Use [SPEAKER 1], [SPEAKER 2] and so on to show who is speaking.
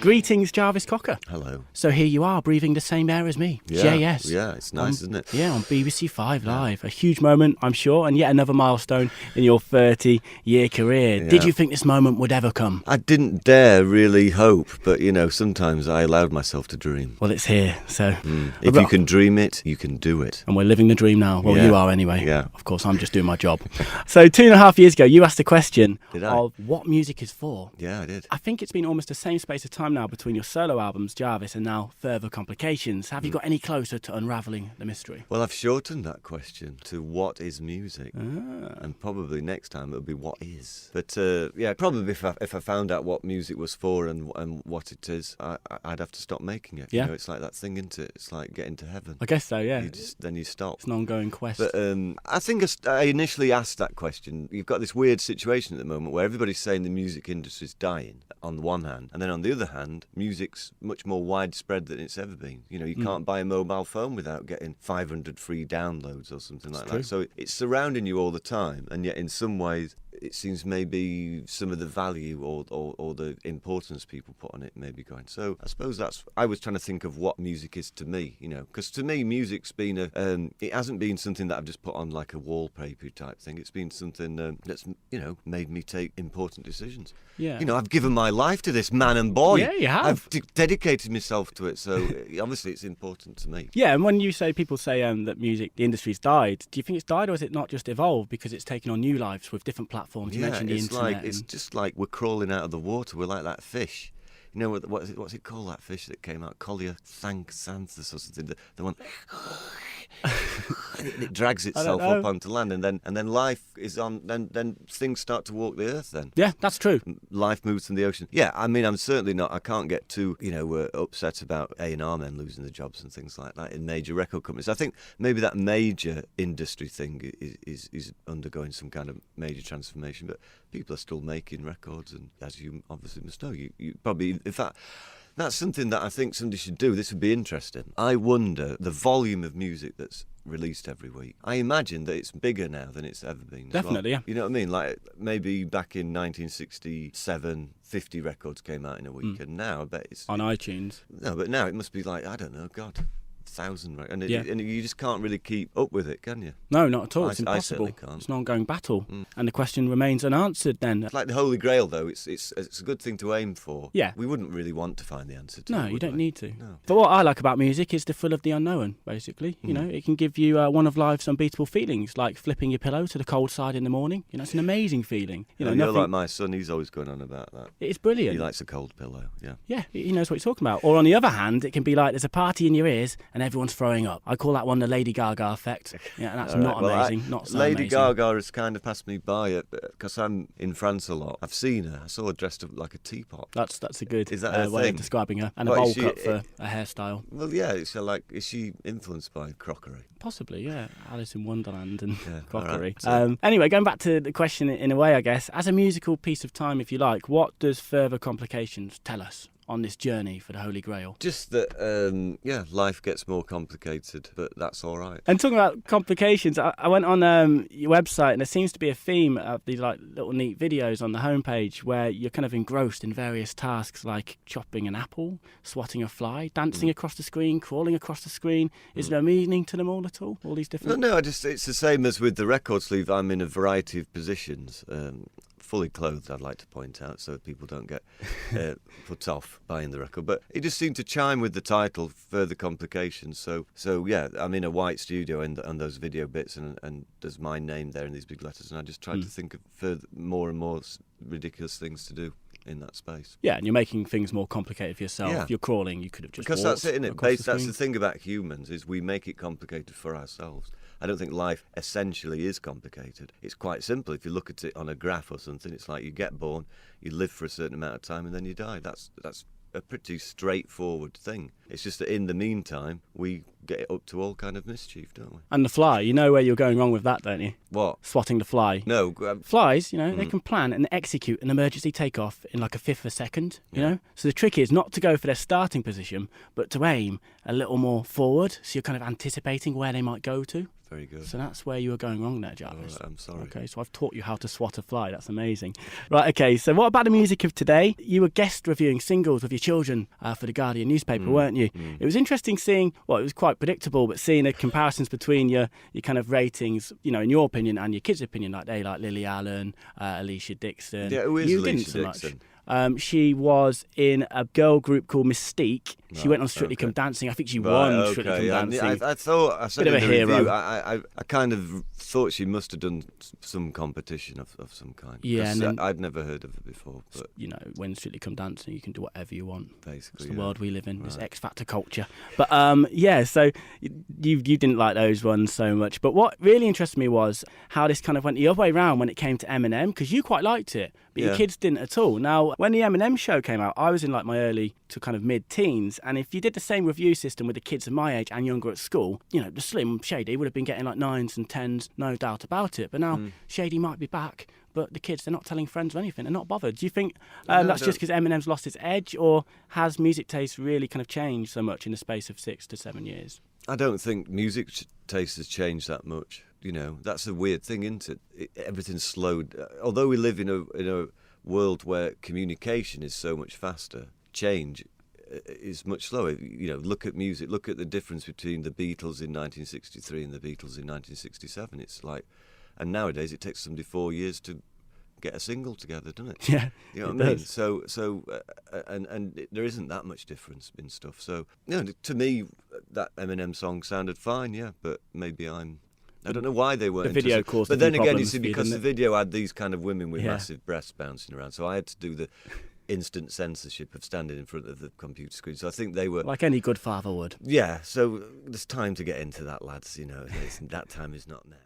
[SPEAKER 1] Greetings, Jarvis Cocker.
[SPEAKER 2] Hello.
[SPEAKER 1] So here you are, breathing the same air as me.
[SPEAKER 2] Yeah,
[SPEAKER 1] JS.
[SPEAKER 2] Yeah, it's nice, isn't it?
[SPEAKER 1] Yeah, on BBC 5 Live. A huge moment, I'm sure, and yet another milestone in your 30-year career.
[SPEAKER 2] Yeah.
[SPEAKER 1] Did you think this moment would ever come?
[SPEAKER 2] I didn't dare really hope, but, sometimes I allowed myself to dream.
[SPEAKER 1] Well, it's here, so...
[SPEAKER 2] If you can dream it, you can do it.
[SPEAKER 1] And we're living the dream now. Well,
[SPEAKER 2] Yeah.
[SPEAKER 1] you are anyway.
[SPEAKER 2] Yeah.
[SPEAKER 1] Of course, I'm just doing my job. So 2.5 years ago, you asked the question
[SPEAKER 2] Did I?
[SPEAKER 1] of what music is for.
[SPEAKER 2] Yeah, I did.
[SPEAKER 1] I think it's been almost the same space of time now between your solo albums, Jarvis, and now Further Complications. Have you got any closer to unravelling the mystery?
[SPEAKER 2] Well, I've shortened that question to what is music? And probably next time it'll be what is. But, probably if I found out what music was for and what it is, I'd have to stop making it.
[SPEAKER 1] Yeah.
[SPEAKER 2] It's like that thing, isn't it? It's like getting to heaven.
[SPEAKER 1] I guess so, yeah.
[SPEAKER 2] Then you stop.
[SPEAKER 1] It's an ongoing quest.
[SPEAKER 2] But I think I initially asked that question. You've got this weird situation at the moment where everybody's saying the music industry's dying on the one hand, and then on the other hand, music's much more widespread than it's ever been. You can't buy a mobile phone without getting 500 free downloads or something like that. So it's surrounding you all the time, and yet in some ways it seems maybe some of the value or the importance people put on it may be going. So I suppose I was trying to think of what music is to me, because to me music's been it hasn't been something that I've just put on like a wallpaper type thing. It's been something that's made me take important decisions.
[SPEAKER 1] Yeah.
[SPEAKER 2] I've given my life to this man and boy.
[SPEAKER 1] Yeah, you have.
[SPEAKER 2] I've dedicated myself to it, so obviously it's important to me.
[SPEAKER 1] Yeah, and when people say that the industry's died, do you think it's died, or is it not just evolved because it's taken on new lives with different platforms? You mentioned the internet.
[SPEAKER 2] It's just like we're crawling out of the water. We're like that fish. What's it called, that fish that came out? Collier Thanxanthus or something. The one... it drags itself up onto land, and then life is on. Then things start to walk the earth. Then
[SPEAKER 1] that's true.
[SPEAKER 2] Life moves from the ocean. Yeah, I mean, I'm certainly not. I can't get too upset about A&R men losing their jobs and things like that in major record companies. I think maybe that major industry thing is undergoing some kind of major transformation, but people are still making records, and as you obviously must know, you probably, in fact. That's something that I think somebody should do. This would be interesting. I wonder the volume of music that's released every week. I imagine that it's bigger now than it's ever been.
[SPEAKER 1] Definitely,
[SPEAKER 2] yeah.
[SPEAKER 1] yeah.
[SPEAKER 2] You know what I mean? Like maybe back in 1967, 50 records came out in a week, and now I bet it's...
[SPEAKER 1] On iTunes.
[SPEAKER 2] No, but now it must be like, I don't know, God... 1,000, right? And you just can't really keep up with it, can you?
[SPEAKER 1] No, not at all. It's impossible.
[SPEAKER 2] I certainly can't.
[SPEAKER 1] It's an ongoing battle, and the question remains unanswered. Then,
[SPEAKER 2] it's like the Holy Grail, though. It's a good thing to aim for.
[SPEAKER 1] Yeah,
[SPEAKER 2] we wouldn't really want to find the answer to.
[SPEAKER 1] No,
[SPEAKER 2] it,
[SPEAKER 1] you don't need to.
[SPEAKER 2] No.
[SPEAKER 1] But what I like about music is the thrill of the unknown. Basically, it can give you one of life's unbeatable feelings, like flipping your pillow to the cold side in the morning. It's an amazing feeling.
[SPEAKER 2] You're like my son. He's always going on about that.
[SPEAKER 1] It's brilliant.
[SPEAKER 2] He likes a cold pillow. Yeah.
[SPEAKER 1] Yeah, he knows what he's talking about. Or on the other hand, it can be like there's a party in your ears and everyone's throwing up. I call that one the Lady Gaga effect. Yeah, and that's not amazing. Not so
[SPEAKER 2] Lady
[SPEAKER 1] amazing.
[SPEAKER 2] Gaga has kind of passed me by because I'm in France a lot. I've seen her. I saw her dressed up like a teapot.
[SPEAKER 1] That's a good
[SPEAKER 2] is that
[SPEAKER 1] way
[SPEAKER 2] thing?
[SPEAKER 1] of describing her. And a bowl cut for a hairstyle.
[SPEAKER 2] Well, yeah. Is she influenced by crockery?
[SPEAKER 1] Possibly, yeah. Alice in Wonderland and crockery.
[SPEAKER 2] Right.
[SPEAKER 1] Anyway, going back to the question in a way, I guess, as a musical piece of time, if you like, what does Further Complications tell us on this journey for the Holy Grail?
[SPEAKER 2] Just that, life gets more complicated, but that's all right.
[SPEAKER 1] And talking about complications, I went on your website, and there seems to be a theme of these like little neat videos on the homepage where you're kind of engrossed in various tasks like chopping an apple, swatting a fly, dancing across the screen, crawling across the screen. Is there a meaning to them all at all? All these different...
[SPEAKER 2] No, it's the same as with the record sleeve. I'm in a variety of positions. Fully clothed, I'd like to point out, so people don't get put off buying the record. But it just seemed to chime with the title, Further Complications. So yeah, I'm in a white studio and those video bits, and there's my name there in these big letters, and I just tried to think of more and more ridiculous things to do in that space.
[SPEAKER 1] Yeah, and you're making things more complicated for yourself.
[SPEAKER 2] Yeah.
[SPEAKER 1] If you're crawling, you could have just
[SPEAKER 2] because
[SPEAKER 1] walked
[SPEAKER 2] that's it, isn't it?
[SPEAKER 1] across the
[SPEAKER 2] That's
[SPEAKER 1] screen.
[SPEAKER 2] the thing about humans, is we make it complicated for ourselves. I don't think life essentially is complicated. It's quite simple. If you look at it on a graph or something, it's like you get born, you live for a certain amount of time, and then you die. That's a pretty straightforward thing. It's just that in the meantime, we get up to all kind of mischief, don't we?
[SPEAKER 1] And the fly, you know where you're going wrong with that, don't you?
[SPEAKER 2] What?
[SPEAKER 1] Swatting the fly.
[SPEAKER 2] No.
[SPEAKER 1] Flies, they can plan and execute an emergency takeoff in like a fifth of a second, you know? So the trick is not to go for their starting position, but to aim a little more forward, so you're kind of anticipating where they might go to.
[SPEAKER 2] Very good.
[SPEAKER 1] So that's where you were going wrong there,
[SPEAKER 2] All
[SPEAKER 1] Jarvis.
[SPEAKER 2] right, I'm sorry.
[SPEAKER 1] Okay, so I've taught you how to swat a fly. That's amazing. Right, okay, so what about the music of today? You were guest reviewing singles with your children for the Guardian newspaper, weren't you? It was interesting seeing, well, it was quite predictable, but seeing the comparisons between your kind of ratings, you know, in your opinion and your kids' opinion, like they like Lily Allen, Alicia Dixon.
[SPEAKER 2] Yeah, who is
[SPEAKER 1] you
[SPEAKER 2] Alicia
[SPEAKER 1] didn't so
[SPEAKER 2] Dixon?
[SPEAKER 1] much. She was in a girl group called Mystique. She went on Strictly Come Dancing. I think she won Strictly Come Dancing.
[SPEAKER 2] I thought, I said
[SPEAKER 1] Bit of
[SPEAKER 2] in
[SPEAKER 1] a
[SPEAKER 2] the
[SPEAKER 1] hero.
[SPEAKER 2] review, I kind of thought she must have done some competition of some kind.
[SPEAKER 1] Yeah, and then,
[SPEAKER 2] I'd never heard of her before. But
[SPEAKER 1] you know, when Strictly Come Dancing, you can do whatever you want.
[SPEAKER 2] basically,
[SPEAKER 1] It's the
[SPEAKER 2] yeah.
[SPEAKER 1] world we live in. This
[SPEAKER 2] Right.
[SPEAKER 1] X Factor culture. But yeah, so you didn't like those ones so much. But what really interested me was how this kind of went the other way around when it came to Eminem, because you quite liked it, but your
[SPEAKER 2] Yeah.
[SPEAKER 1] kids didn't at all. Now, when the Eminem show came out, I was in like my early to kind of mid-teens, and if you did the same review system with the kids of my age and younger at school, you know, the Slim Shady would have been getting like 9s and 10s, no doubt about it. But now Shady might be back, but the kids, they're not telling friends or anything. They're not bothered. Do you think
[SPEAKER 2] No,
[SPEAKER 1] that's
[SPEAKER 2] I
[SPEAKER 1] just because Eminem's lost its edge, or has music taste really kind of changed so much in the space of 6 to 7 years?
[SPEAKER 2] I don't think music taste has changed that much. You know, that's a weird thing, isn't it? Everything's slowed. Although we live in a world where communication is so much faster, change is much slower. You know, look at music. Look at the difference between the Beatles in 1963 and the Beatles in 1967. It's like, and nowadays it takes somebody 4 years to get a single together, doesn't it?
[SPEAKER 1] Yeah,
[SPEAKER 2] You know
[SPEAKER 1] it
[SPEAKER 2] what I mean?
[SPEAKER 1] does.
[SPEAKER 2] And there isn't that much difference in stuff. So, you know, to me, that Eminem song sounded fine, yeah, but maybe I don't know why they weren't.
[SPEAKER 1] The video
[SPEAKER 2] interested.
[SPEAKER 1] caused
[SPEAKER 2] But
[SPEAKER 1] a
[SPEAKER 2] then
[SPEAKER 1] few
[SPEAKER 2] again, you
[SPEAKER 1] problems
[SPEAKER 2] see,
[SPEAKER 1] for you,
[SPEAKER 2] because the
[SPEAKER 1] didn't it?
[SPEAKER 2] video had these kind of women with
[SPEAKER 1] Yeah.
[SPEAKER 2] massive breasts bouncing around, so I had to do the instant censorship of standing in front of the computer screen. So I think they were.
[SPEAKER 1] Like any good father would.
[SPEAKER 2] Yeah, so there's time to get into that, lads. You know, that time is not now.